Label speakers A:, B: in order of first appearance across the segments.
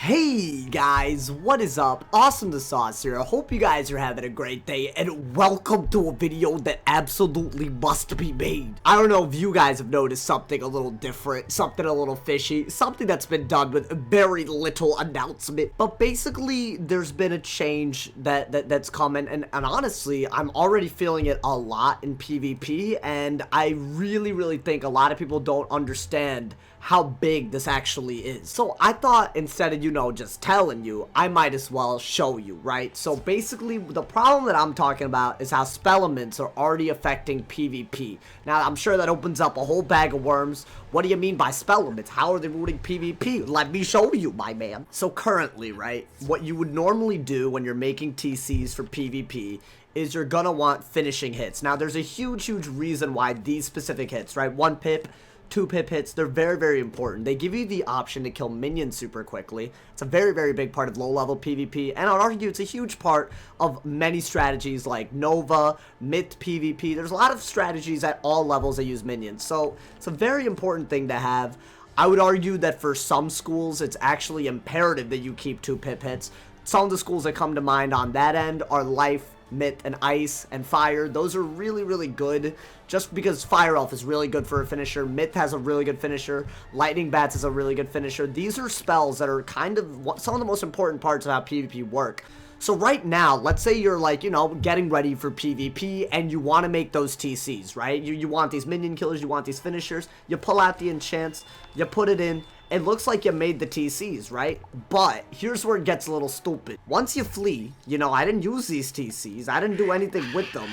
A: Hey guys, what is up? AwesomeTheSauce here. I hope you guys are having a great day and welcome to a video that absolutely must be made. I don't know if you guys have noticed something a little different, something a little fishy, something that's been done with very little announcement. But basically, there's been a change that's coming and honestly, I'm already feeling it a lot in PvP and I really think a lot of people don't understand how big this actually is. So I thought instead of, just telling you, I might as well show you, right? So basically, the problem that I'm talking about is how spellements are already affecting PvP. Now, I'm sure that opens up a whole bag of worms. What do you mean by spellements? How are they ruining PvP? Let me show you, my man. So currently, right, what you would normally do when you're making TCs for PvP is you're gonna want finishing hits. Now, there's a huge reason why these specific hits, right? 1 pip, 2 pip hits, they're very important. They give you the option to kill minions super quickly. It's a very big part of low level PvP, and I'd argue it's a huge part of many strategies like Nova, Myth PvP. There's a lot of strategies at all levels that use minions, so it's a very important thing to have. I would argue that for some schools, it's actually imperative that you keep 2 pip hits. Some of the schools that come to mind on that end are Life, Myth, and Ice, and Fire. Those are really good, just because Fire Elf is really good for a finisher, Myth has a really good finisher, Lightning Bats is a really good finisher. These are spells that are kind of some of the most important parts of how PvP work. So right now, let's say you're like, getting ready for PvP and you want to make those TCs, right? You want these minion killers, you want these finishers, you pull out the enchants, you put it in, it looks like you made the TCs, right? But here's where it gets a little stupid. Once you flee, I didn't use these TCs, I didn't do anything with them.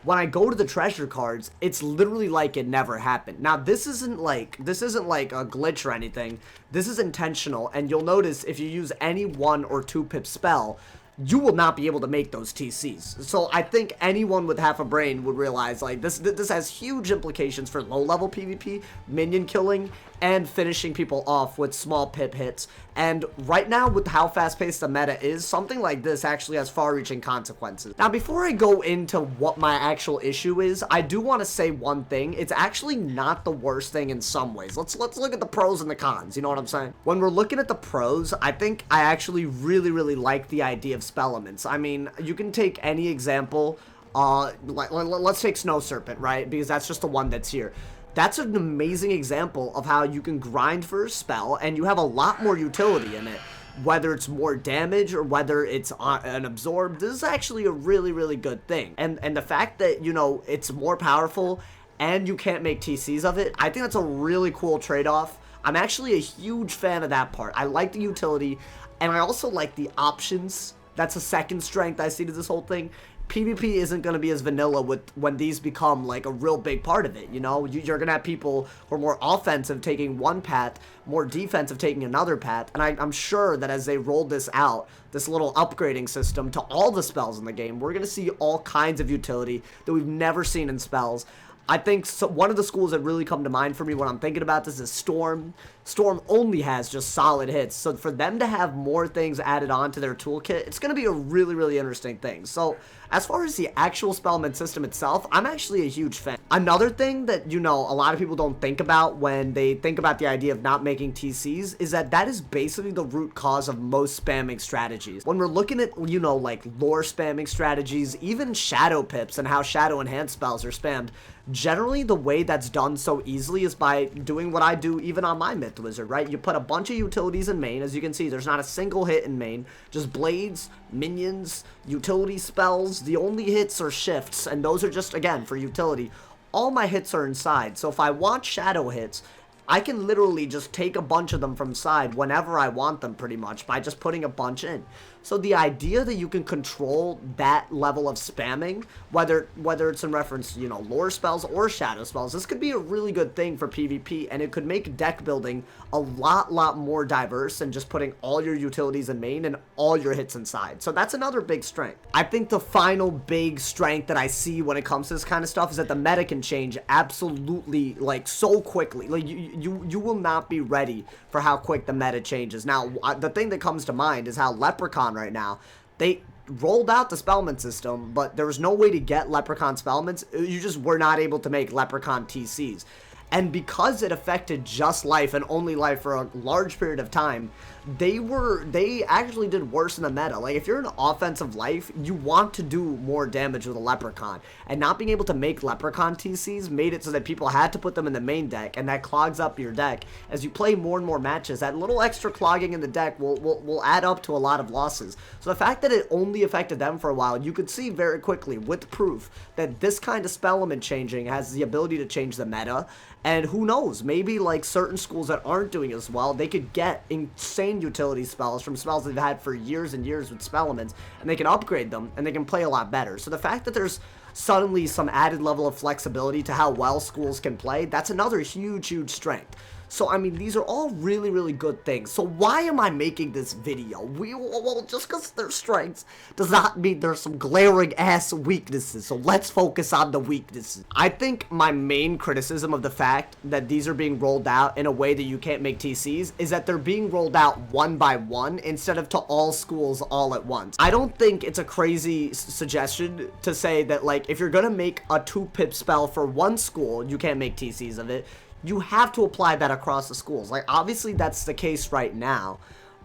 A: When I go to the treasure cards, it's literally like it never happened. Now, this isn't like a glitch or anything. This is intentional, and you'll notice if you use any 1 or 2 pip spell, you will not be able to make those TCs. So I think anyone with half a brain would realize, like, this has huge implications for low-level PvP, minion killing, and finishing people off with small pip hits. And right now, with how fast-paced the meta is, something like this actually has far-reaching consequences. Now, before I go into what my actual issue is, I do want to say one thing. It's actually not the worst thing in some ways. Let's look at the pros and the cons, you know what I'm saying? When we're looking at the pros, I think I actually really like the idea of spellements. I mean, you can take any example, let's take Snow Serpent, right? Because that's just the one that's here. That's an amazing example of how you can grind for a spell and you have a lot more utility in it. Whether it's more damage or whether it's an absorb, this is actually a really good thing. And the fact that, it's more powerful and you can't make TCs of it, I think that's a really cool trade-off. I'm actually a huge fan of that part. I like the utility and I also like the options. That's a second strength I see to this whole thing. PvP isn't going to be as vanilla when these become like a real big part of it, You're going to have people who are more offensive taking one path, more defensive taking another path, and I'm sure that as they roll this out, this little upgrading system to all the spells in the game, we're going to see all kinds of utility that we've never seen in spells. I think one of the schools that really come to mind for me when I'm thinking about this is Storm. Storm only has just solid hits, so for them to have more things added on to their toolkit, it's going to be a really interesting thing. So as far as the actual spellment system itself, I'm actually a huge fan. Another thing that, a lot of people don't think about when they think about the idea of not making TCs is that is basically the root cause of most spamming strategies. When we're looking at, like lore spamming strategies, even shadow pips and how shadow enhanced spells are spammed, generally the way that's done so easily is by doing what I do even on my Myth Wizard, right? You put a bunch of utilities in main. As you can see, there's not a single hit in main, just blades, minions, utility spells. The only hits are shifts, and those are just, again, for utility. All my hits are inside, so if I want shadow hits, I can literally just take a bunch of them from side whenever I want them, pretty much, by just putting a bunch in. So the idea that you can control that level of spamming, whether it's in reference to, lore spells or shadow spells, this could be a really good thing for PvP, and it could make deck building a lot more diverse than just putting all your utilities in main and all your hits inside. So that's another big strength. I think the final big strength that I see when it comes to this kind of stuff is that the meta can change absolutely, like, so quickly. Like, you will not be ready for how quick the meta changes. Now, the thing that comes to mind is how Leprechaun right now, they rolled out the spellment system, but there was no way to get Leprechaun spellments. You just were not able to make Leprechaun TCs. And because it affected just life and only life for a large period of time, they actually did worse in the meta. Like, if you're an offensive life, you want to do more damage with a Leprechaun. And not being able to make Leprechaun TCs made it so that people had to put them in the main deck, and that clogs up your deck. As you play more and more matches, that little extra clogging in the deck will add up to a lot of losses. So the fact that it only affected them for a while, you could see very quickly with proof that this kind of spell element changing has the ability to change the meta. And who knows, maybe like certain schools that aren't doing as well, they could get insane utility spells from spells they've had for years and years with spell elements, and they can upgrade them, and they can play a lot better. So the fact that there's suddenly some added level of flexibility to how well schools can play, that's another huge strength. So, I mean, these are all really, really good things. So why am I making this video? Well, just because there's strengths does not mean there's some glaring ass weaknesses. So let's focus on the weaknesses. I think my main criticism of the fact that these are being rolled out in a way that you can't make TCs is that they're being rolled out one by one instead of to all schools all at once. I don't think it's a crazy suggestion to say that, like, if you're gonna make a 2-pip spell for one school, you can't make TCs of it. You have to apply that across the schools. Like, obviously that's the case right now,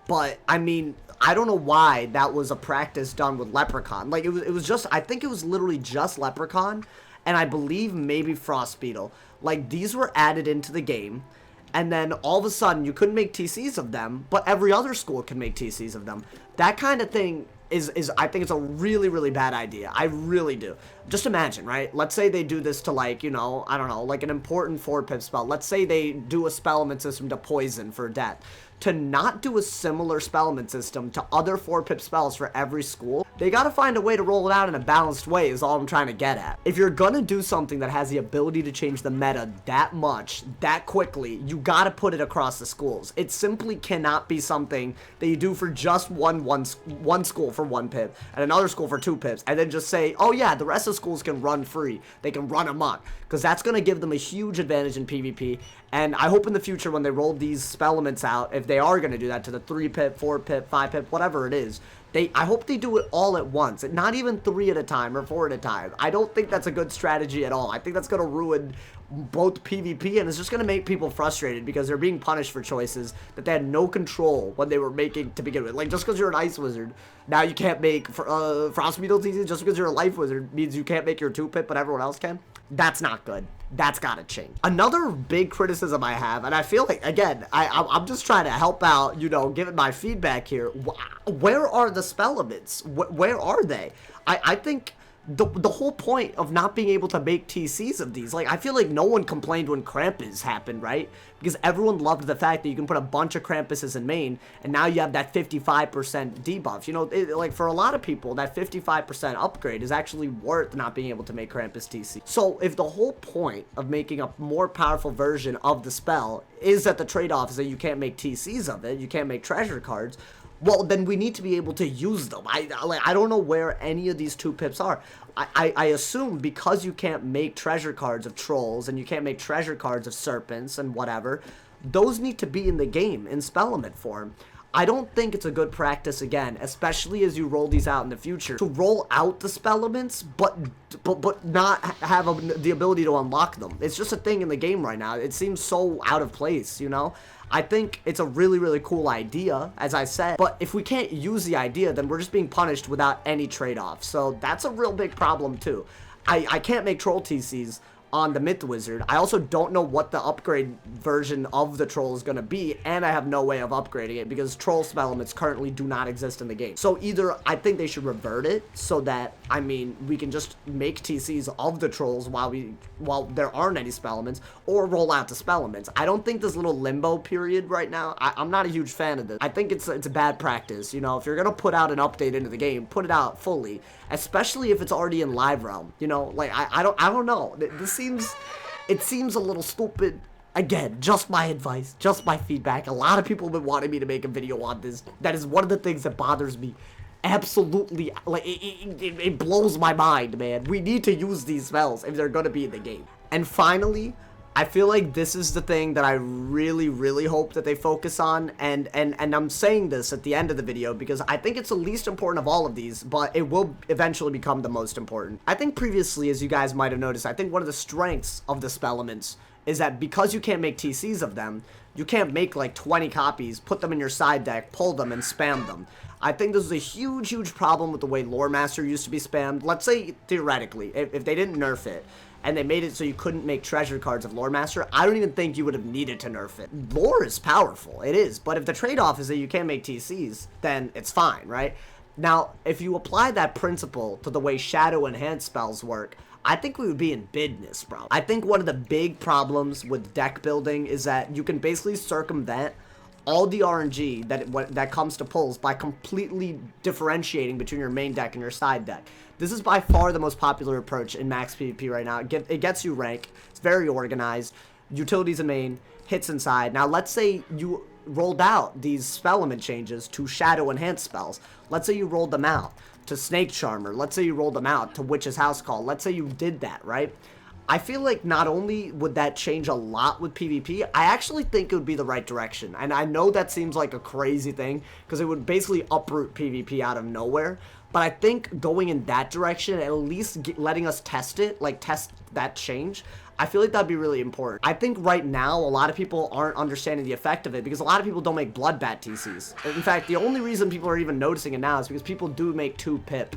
A: but I mean, I don't know why that was a practice done with Leprechaun. Like, it was just, I think it was literally just Leprechaun, and I believe maybe Frost Beetle. Like, these were added into the game, and then all of a sudden you couldn't make TCs of them, but every other school can make TCs of them. That kind of thing is I think it's a really bad idea. I really do. Just imagine, right? Let's say they do this to, like, you know, I don't know, like an important 4-pip spell. Let's say they do a spell element system to poison for death. To not do a similar spell element system to other 4-pip spells for every school, they gotta find a way to roll it out in a balanced way is all I'm trying to get at. If you're gonna do something that has the ability to change the meta that much, that quickly, you gotta put it across the schools. It simply cannot be something that you do for just one school for 1 pip and another school for 2 pips, and then just say, oh yeah, the rest of the schools can run free. They can run amok, because that's gonna give them a huge advantage in PvP. And I hope in the future when they roll these spell elements out, if they are going to do that to the 3-pip, 4-pip, 5-pip, whatever it is, I hope they do it all at once, and not even 3 at a time or 4 at a time. I don't think that's a good strategy at all. I think that's going to ruin both PvP, and it's just going to make people frustrated because they're being punished for choices that they had no control when they were making to begin with. Like, just because you're an Ice Wizard, now you can't make Frost Beetle TCs. Just because you're a Life Wizard means you can't make your 2-pip, but everyone else can. That's not good. That's gotta change. Another big criticism I have, and I feel like, again, I'm just trying to help out, you know, giving my feedback here. Where are the spell elements? Where are they? I think the whole point of not being able to make TCs of these, like, I feel like no one complained when Krampus happened, right? Because everyone loved the fact that you can put a bunch of Krampuses in main, and now you have that 55% debuff. You know, like, for a lot of people, that 55% upgrade is actually worth not being able to make Krampus TC. So, if the whole point of making a more powerful version of the spell is that the trade-off is that you can't make TCs of it, you can't make treasure cards, well, then we need to be able to use them. I don't know where any of these 2-pips are. I assume because you can't make treasure cards of trolls and you can't make treasure cards of serpents and whatever, those need to be in the game in spell element form. I don't think it's a good practice, again, especially as you roll these out in the future, to roll out the spell elements, but not have the ability to unlock them. It's just a thing in the game right now. It seems so out of place, you know? I think it's a really cool idea, as I said, but if we can't use the idea, then we're just being punished without any trade-off. So that's a real big problem, too. I can't make troll TCs on the Myth Wizard. I also don't know what the upgrade version of the troll is going to be, and I have no way of upgrading it because troll spell elements currently do not exist in the game. So either I think they should revert it so that, I mean, we can just make TCs of the trolls while there aren't any spell elements, or roll out the spell elements. I don't think this little limbo period right now, I'm not a huge fan of this. I think it's a bad practice. You know, if you're going to put out an update into the game, put it out fully, especially if it's already in live realm. You know, like, I don't know. It seems a little stupid. Again, just my advice, just my feedback. A lot of people have been wanting me to make a video on this. That is one of the things that bothers me. Absolutely, like, it blows my mind, man. We need to use these spells if they're gonna be in the game. And finally, I feel like this is the thing that I really hope that they focus on, and I'm saying this at the end of the video because I think it's the least important of all of these, but it will eventually become the most important. I think previously, as you guys might have noticed, I think one of the strengths of the spell elements is that because you can't make TCs of them, you can't make like 20 copies, put them in your side deck, pull them, and spam them. I think this is a huge, huge problem with the way Lore Master used to be spammed. Let's say, theoretically, if they didn't nerf it, and they made it so you couldn't make treasure cards of Lore Master, I don't even think you would have needed to nerf it. Lore is powerful, it is, but if the trade-off is that you can't make TCs, then it's fine, right? Now, if you apply that principle to the way Shadow Enhance spells work, I think we would be in business, bro. I think one of the big problems with deck building is that you can basically circumvent all the RNG that comes to pulls by completely differentiating between your main deck and your side deck. This is by far the most popular approach in max PvP right now. It gets you rank. It's very organized. Utilities in main, hits inside. Now, let's say you rolled out these spellement changes to Shadow Enhance spells. Let's say you rolled them out to Snake Charmer. Let's say you rolled them out to Witch's House Call. Let's say you did that, right? I feel like not only would that change a lot with PvP, I actually think it would be the right direction. And I know that seems like a crazy thing, because it would basically uproot PvP out of nowhere. But I think going in that direction, at least letting us test it, like test that change, I feel like that'd be really important. I think right now, a lot of people aren't understanding the effect of it, because a lot of people don't make Bloodbat TCs. In fact, the only reason people are even noticing it now is because people do make 2 pip,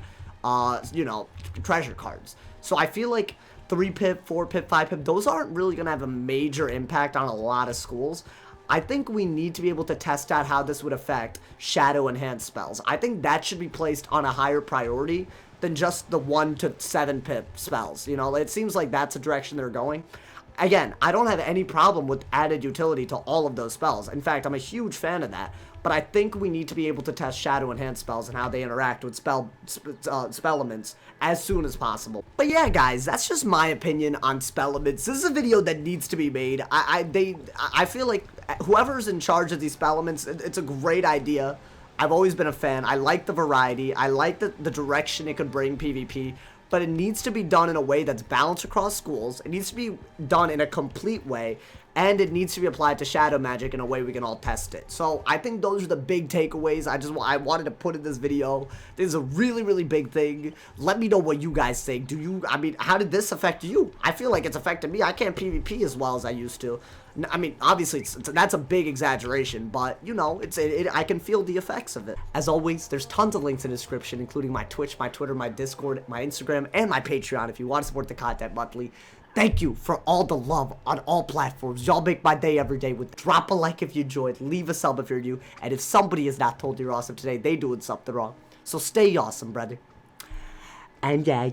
A: you know, treasure cards. So I feel like 3 pip, 4 pip, 5 pip, those aren't really going to have a major impact on a lot of schools. I think we need to be able to test out how this would affect Shadow Enhance spells. I think that should be placed on a higher priority than just the 1 to 7 pip spells. You know, it seems like that's the direction they're going. Again, I don't have any problem with added utility to all of those spells. In fact, I'm a huge fan of that. But I think we need to be able to test Shadow Enhance spells and how they interact with spellements as soon as possible. But yeah, guys, that's just my opinion on spellements. This is a video that needs to be made. I feel like whoever's in charge of these spellements, it's a great idea. I've always been a fan. I like the variety. I like the direction it could bring PvP. But it needs to be done in a way that's balanced across schools. It needs to be done in a complete way. And it needs to be applied to Shadow Magic in a way we can all test it. So I think those are the big takeaways I wanted to put in this video. This is a really, really big thing. Let me know what you guys think. I mean, how did this affect you? I feel like it's affected me. I can't PvP as well as I used to. I mean, obviously, that's a big exaggeration, but, you know, I can feel the effects of it. As always, there's tons of links in the description, including my Twitch, my Twitter, my Discord, my Instagram, and my Patreon if you want to support the content monthly. Thank you for all the love on all platforms. Y'all make my day every day. Drop a like if you enjoyed, leave a sub if you're new, and if somebody has not told you you're awesome today, they doing something wrong. So stay awesome, brother. And yeah.